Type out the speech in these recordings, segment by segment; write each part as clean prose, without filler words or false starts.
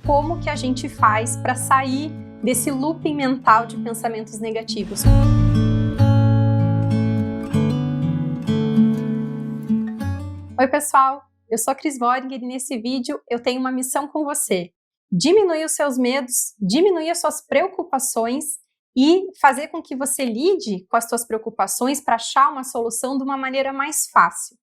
como que a gente faz para sair desse looping mental de pensamentos negativos. Oi pessoal, eu sou a Cris Boringer e nesse vídeo eu tenho uma missão com você. Diminuir os seus medos, diminuir as suas preocupações e fazer com que você lide com as suas preocupações para achar uma solução de uma maneira mais fácil.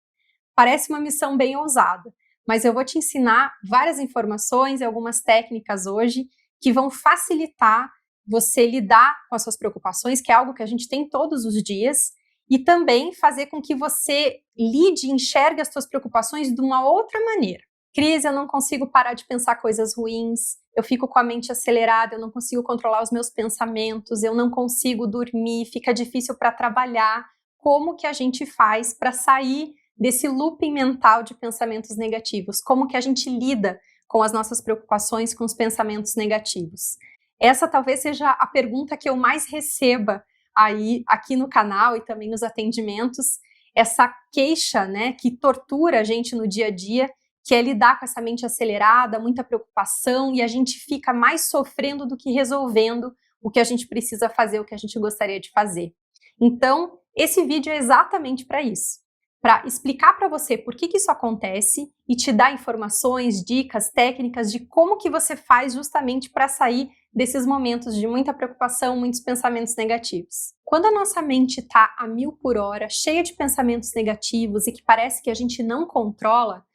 Parece uma missão bem ousada, mas eu vou te ensinar várias informações e algumas técnicas hoje que vão facilitar você lidar com as suas preocupações, que é algo que a gente tem todos os dias, e também fazer com que você lide e enxergue as suas preocupações de uma outra maneira. Cris, eu não consigo parar de pensar coisas ruins, eu fico com a mente acelerada, eu não consigo controlar os meus pensamentos, eu não consigo dormir, fica difícil para trabalhar. Como que a gente faz para sair desse looping mental de pensamentos negativos? Como que a gente lida com as nossas preocupações, com os pensamentos negativos? Essa talvez seja a pergunta que eu mais receba aí aqui no canal e também nos atendimentos, essa queixa, né, que tortura a gente no dia a dia, que é lidar com essa mente acelerada, muita preocupação, e a gente fica mais sofrendo do que resolvendo o que a gente precisa fazer, o que a gente gostaria de fazer. Então, esse vídeo é exatamente para isso, para explicar para você por que isso acontece e te dar informações, dicas, técnicas de como que você faz justamente para sair desses momentos de muita preocupação, muitos pensamentos negativos. Quando a nossa mente está a 1000 por hora, cheia de pensamentos negativos e que parece que a gente não controla,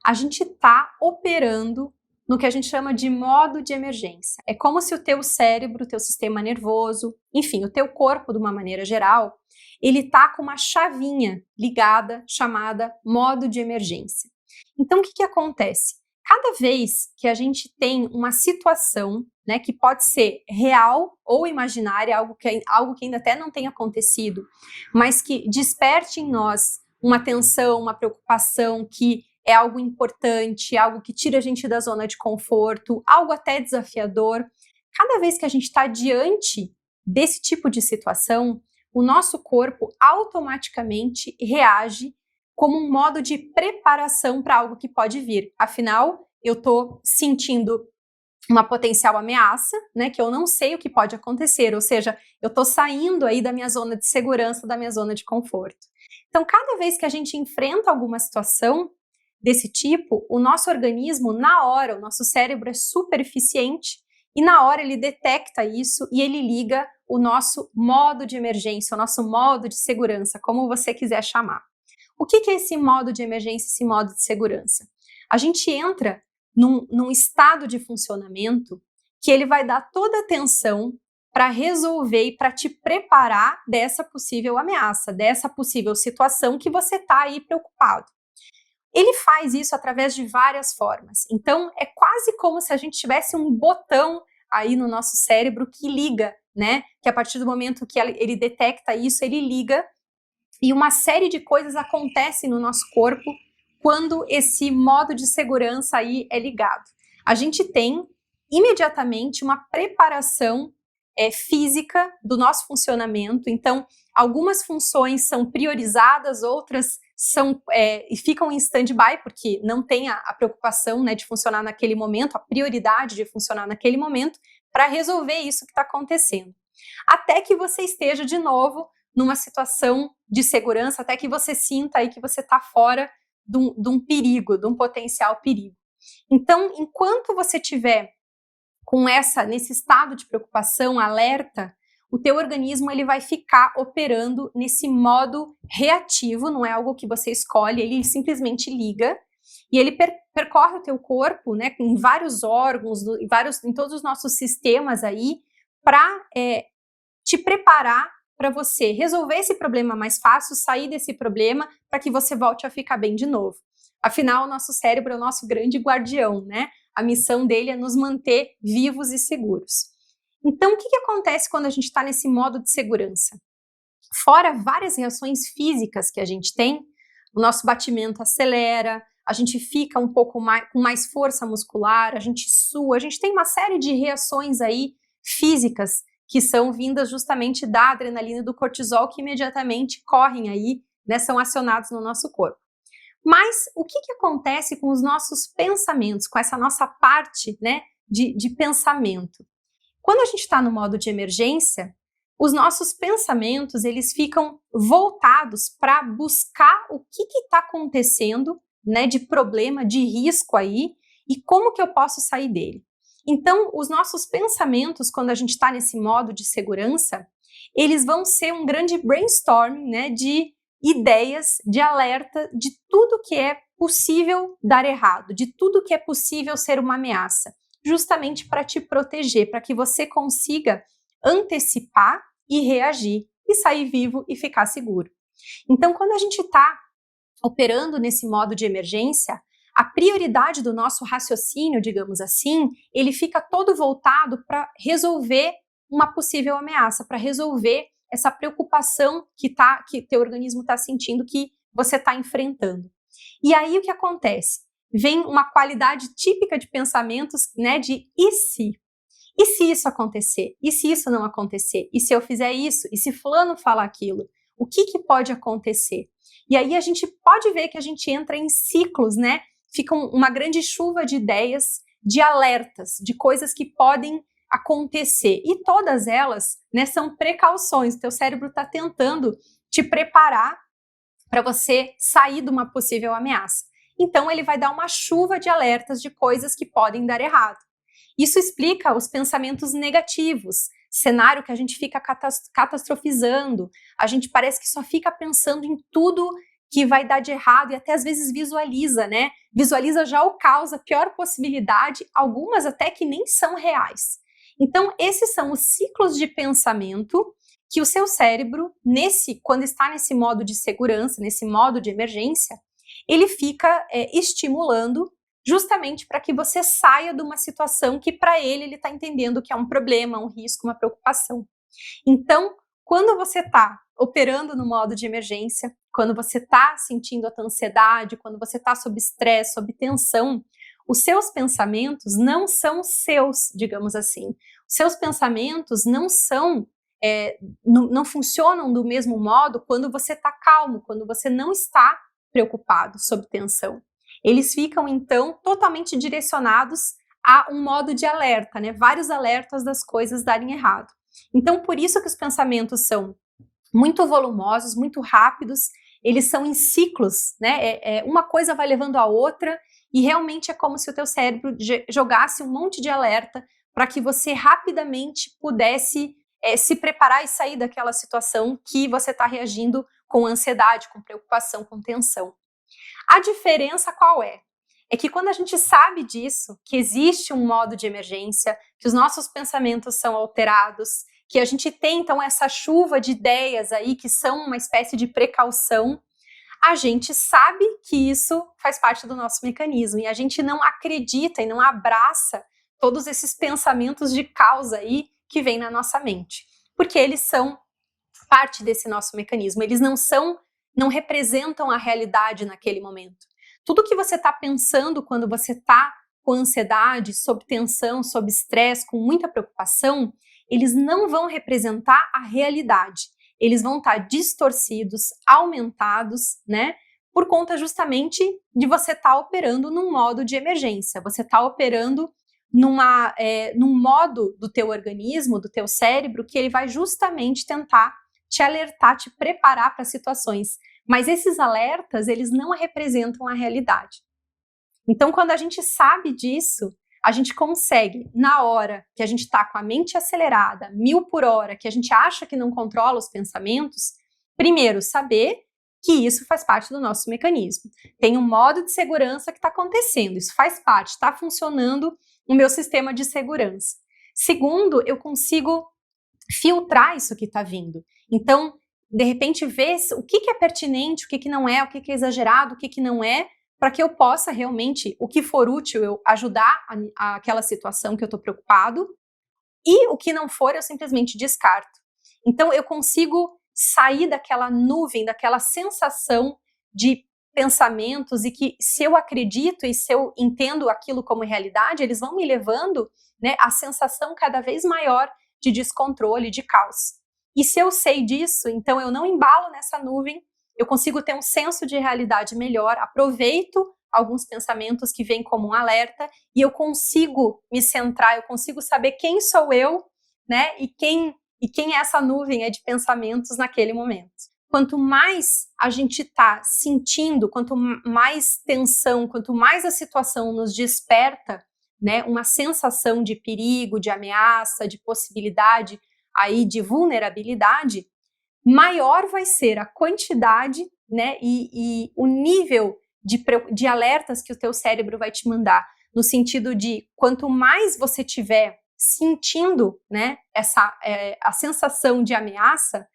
a gente está operando no que a gente chama de modo de emergência. É como se o teu cérebro, o teu sistema nervoso, enfim, o teu corpo de uma maneira geral, ele está com uma chavinha ligada chamada modo de emergência. Então, o que acontece? Cada vez que a gente tem uma situação, né, que pode ser real ou imaginária, algo que ainda até não tenha acontecido, mas que desperte em nós uma tensão, uma preocupação, que é algo importante, algo que tira a gente da zona de conforto, algo até desafiador. Cada vez que a gente está diante desse tipo de situação, o nosso corpo automaticamente reage como um modo de preparação para algo que pode vir. Afinal, eu estou sentindo uma potencial ameaça, né, que eu não sei o que pode acontecer, ou seja, eu estou saindo aí da minha zona de segurança, da minha zona de conforto. Então, cada vez que a gente enfrenta alguma situação desse tipo, o nosso organismo, na hora, o nosso cérebro é super eficiente e na hora ele detecta isso e ele liga o nosso modo de emergência, o nosso modo de segurança, como você quiser chamar. O que é esse modo de emergência, esse modo de segurança? A gente entra num estado de funcionamento que ele vai dar toda a atenção para resolver e para te preparar dessa possível ameaça, dessa possível situação que você está aí preocupado. Ele faz isso através de várias formas. Então, é quase como se a gente tivesse um botão aí no nosso cérebro que liga, né? Que a partir do momento que ele detecta isso, ele liga e uma série de coisas acontecem no nosso corpo quando esse modo de segurança aí é ligado. A gente tem imediatamente uma preparação física do nosso funcionamento. Então, algumas funções são priorizadas, outras ficam em stand-by, porque não tem a preocupação, né, de funcionar naquele momento, a prioridade de funcionar naquele momento, para resolver isso que está acontecendo. Até que você esteja de novo numa situação de segurança, até que você sinta aí que você está fora de um perigo, de um potencial perigo. Então, enquanto você estiver nesse estado de preocupação, alerta, o teu organismo ele vai ficar operando nesse modo reativo, não é algo que você escolhe, ele simplesmente liga e ele percorre o teu corpo, né, em vários órgãos, em todos os nossos sistemas aí, para te preparar para você resolver esse problema mais fácil, sair desse problema, para que você volte a ficar bem de novo. Afinal, o nosso cérebro é o nosso grande guardião, né? A missão dele é nos manter vivos e seguros. Então, o que acontece quando a gente está nesse modo de segurança? Fora várias reações físicas que a gente tem, o nosso batimento acelera, a gente fica um pouco com mais força muscular, a gente sua, a gente tem uma série de reações aí físicas que são vindas justamente da adrenalina e do cortisol que imediatamente correm aí, né, são acionados no nosso corpo. Mas o que acontece com os nossos pensamentos, com essa nossa parte, né, de pensamento. Quando a gente está no modo de emergência, os nossos pensamentos eles ficam voltados para buscar o que está acontecendo, né, de problema, de risco aí, e como que eu posso sair dele. Então, os nossos pensamentos, quando a gente está nesse modo de segurança, eles vão ser um grande brainstorming, né, de ideias, de alerta, de tudo que é possível dar errado, de tudo que é possível ser uma ameaça, justamente para te proteger, para que você consiga antecipar e reagir, e sair vivo e ficar seguro. Então, quando a gente está operando nesse modo de emergência, a prioridade do nosso raciocínio, digamos assim, ele fica todo voltado para resolver uma possível ameaça, para resolver essa preocupação que teu organismo está sentindo, que você está enfrentando. E aí o que acontece? Vem uma qualidade típica de pensamentos, né, de e se? E se isso acontecer? E se isso não acontecer? E se eu fizer isso? E se fulano falar aquilo? O que pode acontecer? E aí a gente pode ver que a gente entra em ciclos, né? Fica uma grande chuva de ideias, de alertas, de coisas que podem acontecer. E todas elas, né, são precauções. Teu cérebro está tentando te preparar para você sair de uma possível ameaça. Então ele vai dar uma chuva de alertas de coisas que podem dar errado. Isso explica os pensamentos negativos, cenário que a gente fica catastrofizando, a gente parece que só fica pensando em tudo que vai dar de errado e até às vezes visualiza, né? Visualiza já o caos, a pior possibilidade, algumas até que nem são reais. Então, esses são os ciclos de pensamento que o seu cérebro, quando está nesse modo de segurança, nesse modo de emergência, ele fica estimulando justamente para que você saia de uma situação que para ele está entendendo que é um problema, um risco, uma preocupação. Então, quando você está operando no modo de emergência, quando você está sentindo a tua ansiedade, quando você está sob estresse, sob tensão, os seus pensamentos não são seus, digamos assim. Os seus pensamentos não funcionam do mesmo modo quando você está calmo, quando você não está preocupado, sob tensão. Eles ficam, então, totalmente direcionados a um modo de alerta, né? Vários alertas das coisas darem errado. Então, por isso que os pensamentos são muito volumosos, muito rápidos, eles são em ciclos, né? Uma coisa vai levando a outra e realmente é como se o teu cérebro jogasse um monte de alerta para que você rapidamente pudesse se preparar e sair daquela situação que você está reagindo com ansiedade, com preocupação, com tensão. A diferença qual é? É que quando a gente sabe disso, que existe um modo de emergência, que os nossos pensamentos são alterados, que a gente tem então essa chuva de ideias aí que são uma espécie de precaução, a gente sabe que isso faz parte do nosso mecanismo e a gente não acredita e não abraça todos esses pensamentos de causa aí que vem na nossa mente, porque eles são parte desse nosso mecanismo, eles não representam a realidade naquele momento. Tudo que você está pensando quando você está com ansiedade, sob tensão, sob estresse, com muita preocupação, eles não vão representar a realidade. Eles vão estar digtorcidos, aumentados, né? Por conta justamente de você estar operando num modo de emergência. Você está operando num modo do teu organismo, do teu cérebro, que ele vai justamente tentar te alertar, te preparar para situações. Mas esses alertas, eles não representam a realidade. Então, quando a gente sabe disso, a gente consegue, na hora que a gente está com a mente acelerada, 1000 por hora, que a gente acha que não controla os pensamentos, primeiro, saber que isso faz parte do nosso mecanismo. Tem um modo de segurança que está acontecendo, isso faz parte, está funcionando o meu sistema de segurança. Segundo, eu consigo filtrar isso que está vindo. Então, de repente, ver o que é pertinente, o que não é, o que é exagerado, o que não é, para que eu possa realmente, o que for útil, eu ajudar aquela situação que eu estou preocupado, e o que não for, eu simplesmente descarto. Então, eu consigo sair daquela nuvem, daquela sensação de pensamentos, e que se eu acredito e se eu entendo aquilo como realidade, eles vão me levando, né, a sensação cada vez maior de descontrole, de caos. E se eu sei disso, então eu não embalo nessa nuvem, eu consigo ter um senso de realidade melhor, aproveito alguns pensamentos que vêm como um alerta e eu consigo me centrar, eu consigo saber quem sou eu, né? E quem é essa nuvem de pensamentos naquele momento. Quanto mais a gente está sentindo, quanto mais tensão, quanto mais a situação nos desperta, né, uma sensação de perigo, de ameaça, de possibilidade aí de vulnerabilidade, maior vai ser a quantidade, né, e o nível de alertas que o teu cérebro vai te mandar, no sentido de quanto mais você tiver sentindo, né, a sensação de ameaça,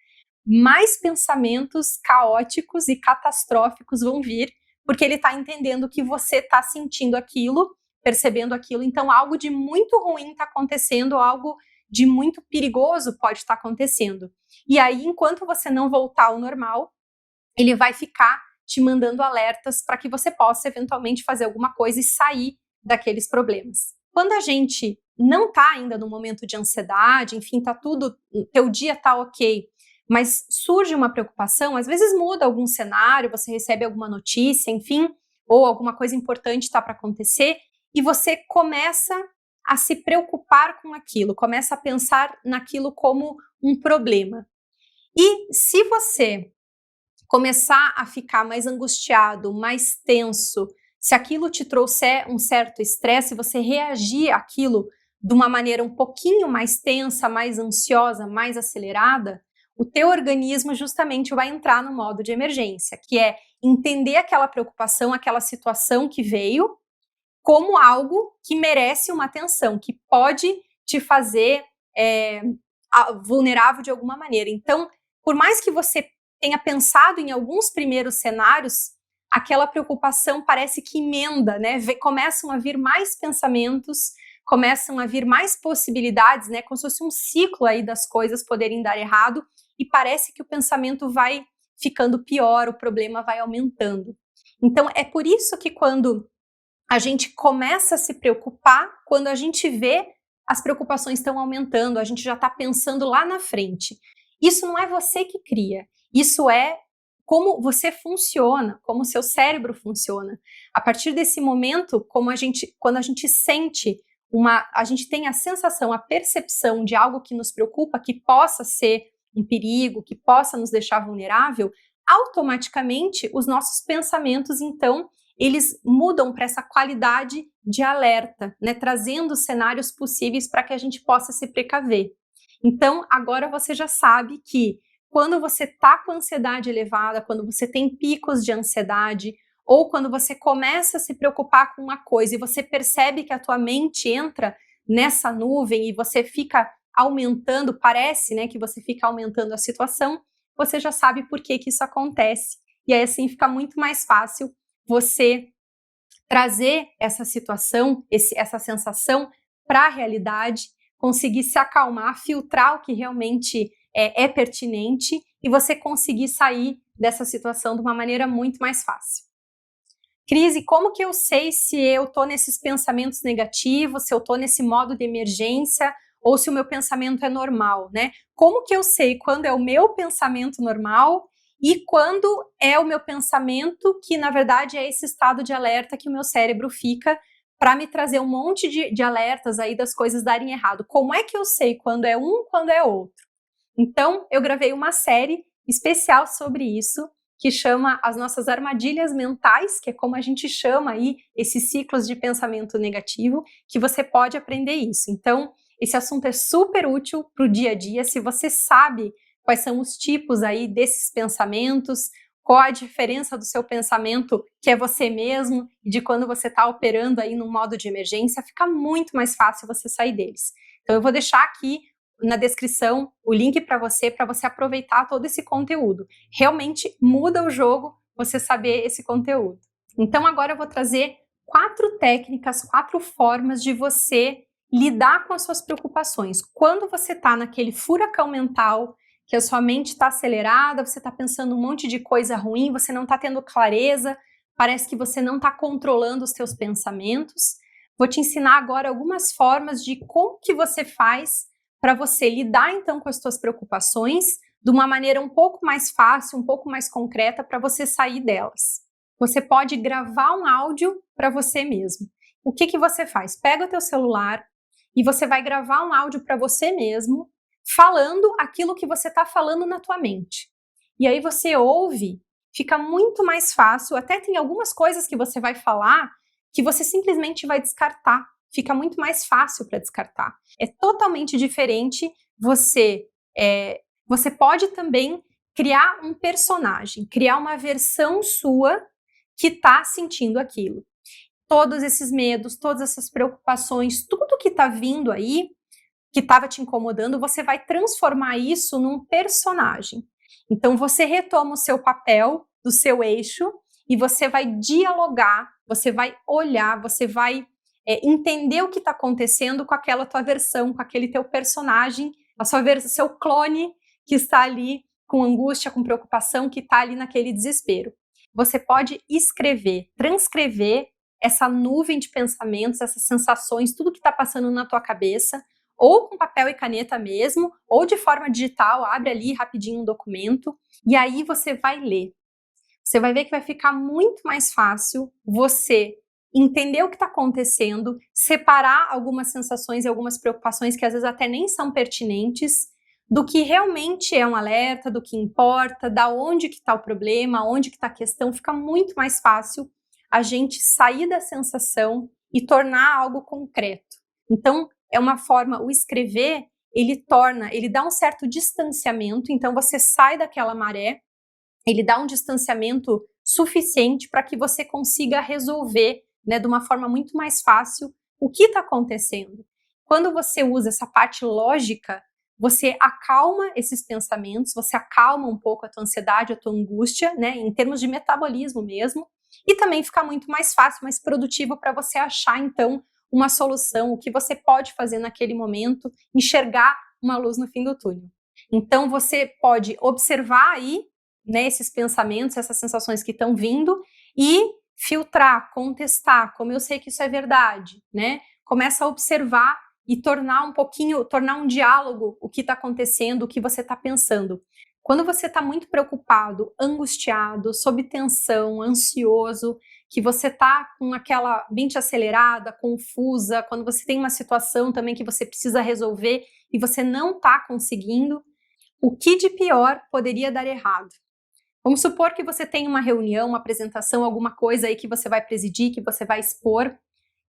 mais pensamentos caóticos e catastróficos vão vir, porque ele está entendendo que você está sentindo aquilo, percebendo aquilo, então algo de muito ruim está acontecendo, algo de muito perigoso pode estar acontecendo. E aí, enquanto você não voltar ao normal, ele vai ficar te mandando alertas para que você possa eventualmente fazer alguma coisa e sair daqueles problemas. Quando a gente não está ainda no momento de ansiedade, enfim, tá tudo, teu dia tá ok, mas surge uma preocupação, às vezes muda algum cenário, você recebe alguma notícia, enfim, ou alguma coisa importante está para acontecer, e você começa a se preocupar com aquilo, começa a pensar naquilo como um problema. E se você começar a ficar mais angustiado, mais tenso, se aquilo te trouxer um certo estresse, você reagir àquilo de uma maneira um pouquinho mais tensa, mais ansiosa, mais acelerada, o teu organismo justamente vai entrar no modo de emergência, que é entender aquela preocupação, aquela situação que veio, como algo que merece uma atenção, que pode te fazer vulnerável de alguma maneira. Então, por mais que você tenha pensado em alguns primeiros cenários, aquela preocupação parece que emenda, né? Começam a vir mais pensamentos, começam a vir mais possibilidades, né? Como se fosse um ciclo aí das coisas poderem dar errado, e parece que o pensamento vai ficando pior, o problema vai aumentando. Então, é por isso que quando a gente começa a se preocupar, quando a gente vê as preocupações estão aumentando, a gente já está pensando lá na frente. Isso não é você que cria, isso é como você funciona, como o seu cérebro funciona. A partir desse momento, quando a gente sente a gente tem a sensação, a percepção de algo que nos preocupa, que possa ser um perigo, que possa nos deixar vulnerável, automaticamente os nossos pensamentos, então, eles mudam para essa qualidade de alerta, né, trazendo cenários possíveis para que a gente possa se precaver. Então, agora você já sabe que quando você está com ansiedade elevada, quando você tem picos de ansiedade, ou quando você começa a se preocupar com uma coisa e você percebe que a tua mente entra nessa nuvem e você fica aumentando, parece, né, que você fica aumentando a situação, você já sabe por que isso acontece. E aí, assim, fica muito mais fácil você trazer essa situação, essa sensação para a realidade, conseguir se acalmar, filtrar o que realmente é pertinente e você conseguir sair dessa situação de uma maneira muito mais fácil. Cris, e como que eu sei se eu estou nesses pensamentos negativos, se eu estou nesse modo de emergência ou se o meu pensamento é normal, né? Como que eu sei quando é o meu pensamento normal e quando é o meu pensamento que, na verdade, é esse estado de alerta que o meu cérebro fica para me trazer um monte de alertas aí das coisas darem errado? Como é que eu sei quando é um, quando é outro? Então, eu gravei uma série especial sobre isso, que chama As Nossas Armadilhas Mentais, que é como a gente chama aí esses ciclos de pensamento negativo, que você pode aprender isso. Então, esse assunto é super útil para o dia a dia, se você sabe quais são os tipos aí desses pensamentos, qual a diferença do seu pensamento, que é você mesmo, e de quando você está operando aí num modo de emergência, fica muito mais fácil você sair deles. Então, eu vou deixar aqui na descrição o link para você aproveitar todo esse conteúdo. Realmente muda o jogo você saber esse conteúdo. Então agora eu vou trazer 4 técnicas, 4 formas de você lidar com as suas preocupações. Quando você está naquele furacão mental, que a sua mente está acelerada, você está pensando um monte de coisa ruim, você não está tendo clareza, parece que você não está controlando os seus pensamentos. Vou te ensinar agora algumas formas de como que você faz para você lidar então com as suas preocupações de uma maneira um pouco mais fácil, um pouco mais concreta para você sair delas. Você pode gravar um áudio para você mesmo. O que que você faz? Pega o teu celular e você vai gravar um áudio para você mesmo, falando aquilo que você está falando na tua mente. E aí você ouve, fica muito mais fácil, até tem algumas coisas que você vai falar que você simplesmente vai descartar. Fica muito mais fácil para descartar. É totalmente diferente. Você pode também criar um personagem, criar uma versão sua que está sentindo aquilo. Todos esses medos, todas essas preocupações, tudo que está vindo aí, que estava te incomodando, você vai transformar isso num personagem. Então você retoma o seu papel do seu eixo e você vai dialogar, você vai olhar, você vai entender o que está acontecendo com aquela tua versão, com aquele teu personagem, seu clone que está ali com angústia, com preocupação, que está ali naquele desespero. Você pode escrever, transcrever essa nuvem de pensamentos, essas sensações, tudo que está passando na tua cabeça, ou com papel e caneta mesmo, ou de forma digital, abre ali rapidinho um documento, e aí você vai ler. Você vai ver que vai ficar muito mais fácil você entender o que está acontecendo, separar algumas sensações e algumas preocupações que às vezes até nem são pertinentes, do que realmente é um alerta, do que importa, da onde que está o problema, onde que está a questão. Fica muito mais fácil a gente sair da sensação e tornar algo concreto. Então, é uma forma, o escrever, ele dá um certo distanciamento, então você sai daquela maré, ele dá um distanciamento suficiente para que você consiga resolver, né, de uma forma muito mais fácil o que está acontecendo. Quando você usa essa parte lógica, você acalma esses pensamentos, você acalma um pouco a tua ansiedade, a tua angústia, né, em termos de metabolismo mesmo, e também fica muito mais fácil, mais produtivo para você achar, então, uma solução, o que você pode fazer naquele momento, enxergar uma luz no fim do túnel. Então, você pode observar aí, né, esses pensamentos, essas sensações que estão vindo e filtrar, contestar, como eu sei que isso é verdade, né? Começa a observar e tornar um diálogo o que está acontecendo, o que você está pensando. Quando você está muito preocupado, angustiado, sob tensão, ansioso, que você está com aquela mente acelerada, confusa, quando você tem uma situação também que você precisa resolver e você não está conseguindo, o que de pior poderia dar errado? Vamos supor que você tem uma reunião, uma apresentação, alguma coisa aí que você vai presidir, que você vai expor,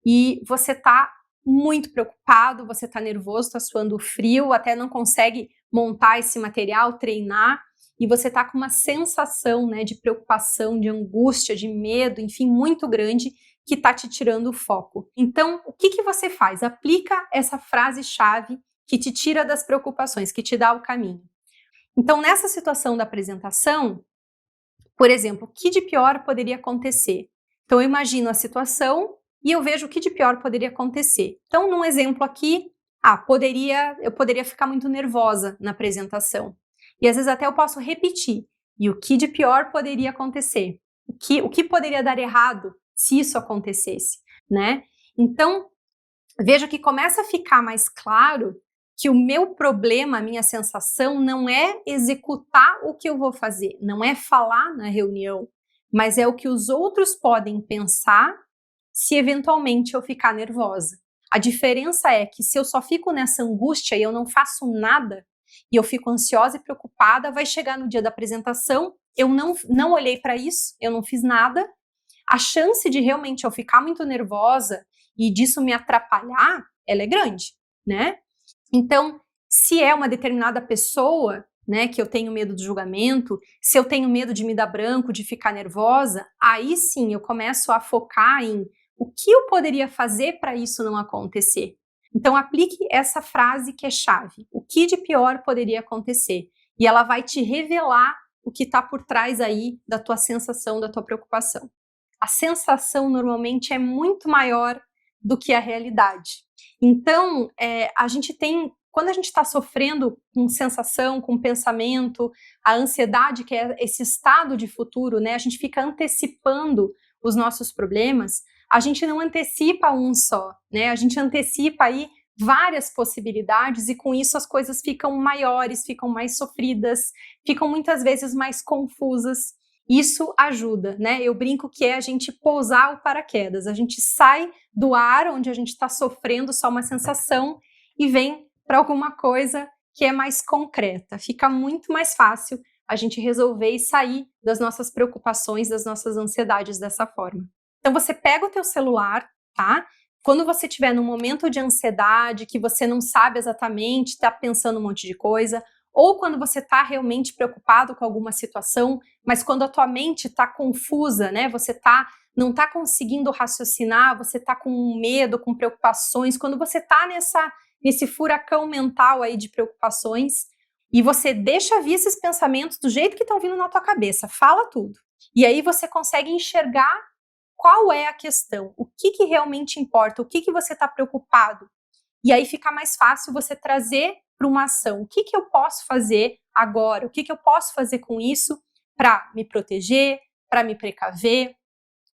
e você está muito preocupado, você está nervoso, está suando frio, até não consegue montar esse material, treinar, e você está com uma sensação, né, de preocupação, de angústia, de medo, enfim, muito grande, que está te tirando o foco. Então, o que você faz? Aplica essa frase-chave que te tira das preocupações, que te dá o caminho. Então, nessa situação da apresentação, por exemplo, o que de pior poderia acontecer? Então, eu imagino a situação e eu vejo o que de pior poderia acontecer. Então, num exemplo aqui, eu poderia ficar muito nervosa na apresentação. E às vezes até eu posso repetir. E o que de pior poderia acontecer? O que poderia dar errado se isso acontecesse, né? Então, veja que começa a ficar mais claro que o meu problema, a minha sensação, não é executar o que eu vou fazer, não é falar na reunião, mas é o que os outros podem pensar se eventualmente eu ficar nervosa. A diferença é que se eu só fico nessa angústia e eu não faço nada, e eu fico ansiosa e preocupada, vai chegar no dia da apresentação, eu não olhei para isso, eu não fiz nada, a chance de realmente eu ficar muito nervosa e disso me atrapalhar, ela é grande, né? Então, se é uma determinada pessoa, né, que eu tenho medo do julgamento, se eu tenho medo de me dar branco, de ficar nervosa, aí sim eu começo a focar em o que eu poderia fazer para isso não acontecer. Então, aplique essa frase que é chave. O que de pior poderia acontecer? E ela vai te revelar o que está por trás aí da tua sensação, da tua preocupação. A sensação normalmente é muito maior do que a realidade. Então, quando a gente está sofrendo com sensação, com pensamento, a ansiedade, que é esse estado de futuro, né? A gente fica antecipando os nossos problemas, a gente não antecipa um só, né? A gente antecipa aí várias possibilidades e com isso as coisas ficam maiores, ficam mais sofridas, ficam muitas vezes mais confusas. Isso ajuda, né? Eu brinco que é a gente pousar o paraquedas, a gente sai do ar onde a gente está sofrendo só uma sensação e vem para alguma coisa que é mais concreta. Fica muito mais fácil a gente resolver e sair das nossas preocupações, das nossas ansiedades dessa forma. Então você pega o teu celular, tá? Quando você estiver num momento de ansiedade, que você não sabe exatamente, está pensando um monte de coisa, ou quando você está realmente preocupado com alguma situação, mas quando a tua mente está confusa, né? Você não está conseguindo raciocinar, você está com medo, com preocupações, quando você está nesse furacão mental aí de preocupações, e você deixa vir esses pensamentos do jeito que estão vindo na tua cabeça, fala tudo. E aí você consegue enxergar qual é a questão, o que realmente importa, o que você está preocupado. E aí fica mais fácil você trazer para uma ação. O que eu posso fazer agora? O que eu posso fazer com isso para me proteger, para me precaver,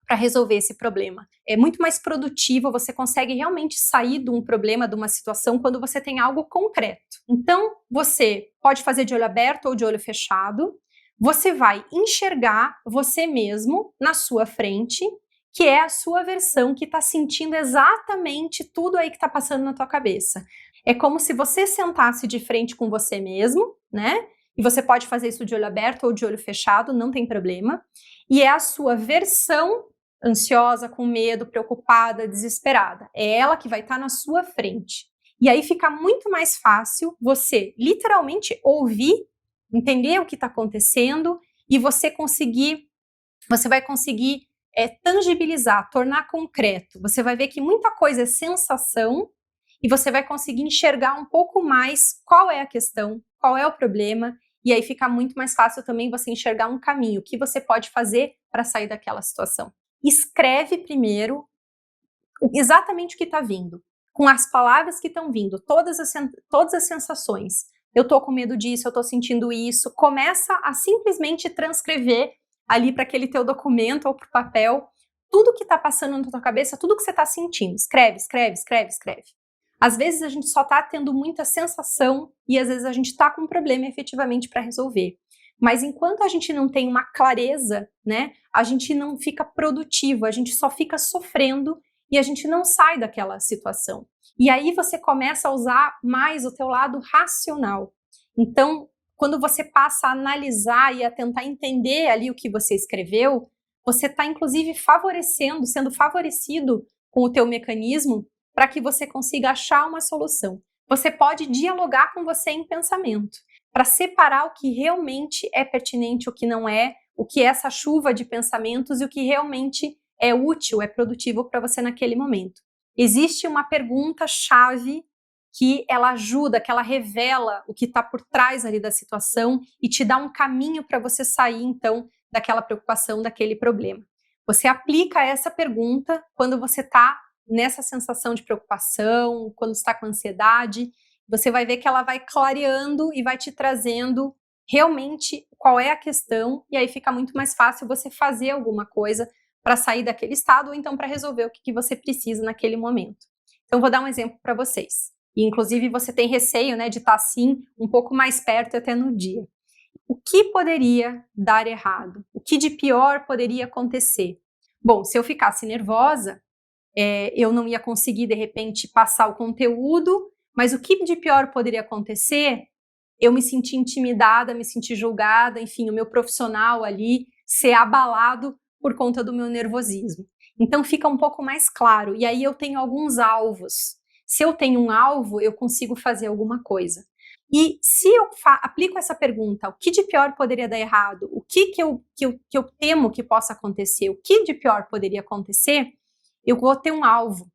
para resolver esse problema? É muito mais produtivo, você consegue realmente sair de um problema, de uma situação, quando você tem algo concreto. Então, você pode fazer de olho aberto ou de olho fechado, você vai enxergar você mesmo na sua frente, que é a sua versão que está sentindo exatamente tudo aí que está passando na tua cabeça. É como se você sentasse de frente com você mesmo, né? E você pode fazer isso de olho aberto ou de olho fechado, não tem problema. E é a sua versão ansiosa, com medo, preocupada, desesperada. É ela que vai estar na sua frente. E aí fica muito mais fácil você literalmente ouvir, entender o que está acontecendo e você vai conseguir tangibilizar, tornar concreto. Você vai ver que muita coisa é sensação e você vai conseguir enxergar um pouco mais qual é a questão, qual é o problema, e aí fica muito mais fácil também você enxergar um caminho, o que você pode fazer para sair daquela situação. Escreve primeiro exatamente o que está vindo, com as palavras que estão vindo, todas as sensações. Eu estou com medo disso, eu estou sentindo isso. Começa a simplesmente transcrever ali para aquele teu documento ou para o papel tudo que está passando na tua cabeça, tudo que você está sentindo. Escreve, escreve, escreve, escreve. Às vezes a gente só está tendo muita sensação e às vezes a gente está com um problema efetivamente para resolver. Mas enquanto a gente não tem uma clareza, né, a gente não fica produtivo, a gente só fica sofrendo e a gente não sai daquela situação. E aí você começa a usar mais o teu lado racional. Então, quando você passa a analisar e a tentar entender ali o que você escreveu, você está inclusive sendo favorecido com o teu mecanismo para que você consiga achar uma solução. Você pode dialogar com você em pensamento, para separar o que realmente é pertinente, o que não é, o que é essa chuva de pensamentos e o que realmente é útil, é produtivo para você naquele momento. Existe uma pergunta-chave que ela ajuda, que ela revela o que está por trás ali da situação e te dá um caminho para você sair, então, daquela preocupação, daquele problema. Você aplica essa pergunta quando você está nessa sensação de preocupação, quando está com ansiedade, você vai ver que ela vai clareando e vai te trazendo realmente qual é a questão, e aí fica muito mais fácil você fazer alguma coisa para sair daquele estado ou então para resolver o que você precisa naquele momento. Então, vou dar um exemplo para vocês. E, inclusive, você tem receio, né, de estar assim um pouco mais perto até no dia. O que poderia dar errado? O que de pior poderia acontecer? Bom, se eu ficasse nervosa, eu não ia conseguir, de repente, passar o conteúdo, mas o que de pior poderia acontecer? Eu me sentir intimidada, me sentir julgada, enfim, o meu profissional ali ser abalado por conta do meu nervosismo. Então fica um pouco mais claro, e aí eu tenho alguns alvos. Se eu tenho um alvo, eu consigo fazer alguma coisa. E se eu aplico essa pergunta, o que de pior poderia dar errado? O que eu temo que possa acontecer? O que de pior poderia acontecer? Eu vou ter um alvo.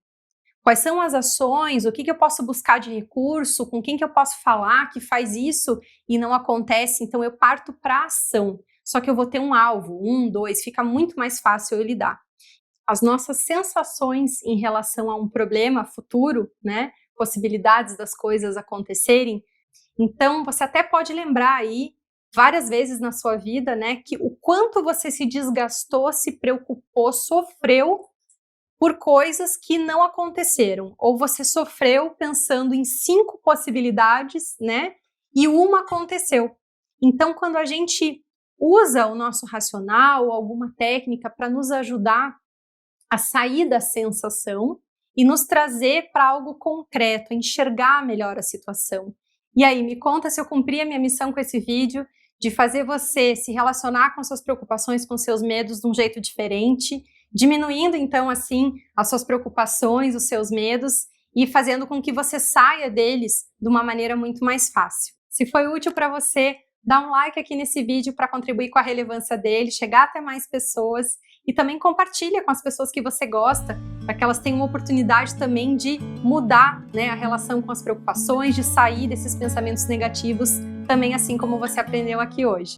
Quais são as ações? O que eu posso buscar de recurso? Com quem que eu posso falar que faz isso e não acontece? Então eu parto para a ação. Só que eu vou ter um alvo, 1, 2, fica muito mais fácil eu lidar. As nossas sensações em relação a um problema futuro, né? Possibilidades das coisas acontecerem. Então, você até pode lembrar aí, várias vezes na sua vida, né? Que o quanto você se desgastou, se preocupou, sofreu por coisas que não aconteceram. Ou você sofreu pensando em 5 possibilidades, né? E uma aconteceu. Então, quando a gente usa o nosso racional, alguma técnica para nos ajudar a sair da sensação e nos trazer para algo concreto, a enxergar melhor a situação. E aí, me conta se eu cumpri a minha missão com esse vídeo, de fazer você se relacionar com suas preocupações, com seus medos de um jeito diferente, diminuindo então assim as suas preocupações, os seus medos e fazendo com que você saia deles de uma maneira muito mais fácil. Se foi útil para você, dá um like aqui nesse vídeo para contribuir com a relevância dele, chegar até mais pessoas e também compartilha com as pessoas que você gosta, para que elas tenham uma oportunidade também de mudar, né, a relação com as preocupações, de sair desses pensamentos negativos, também assim como você aprendeu aqui hoje.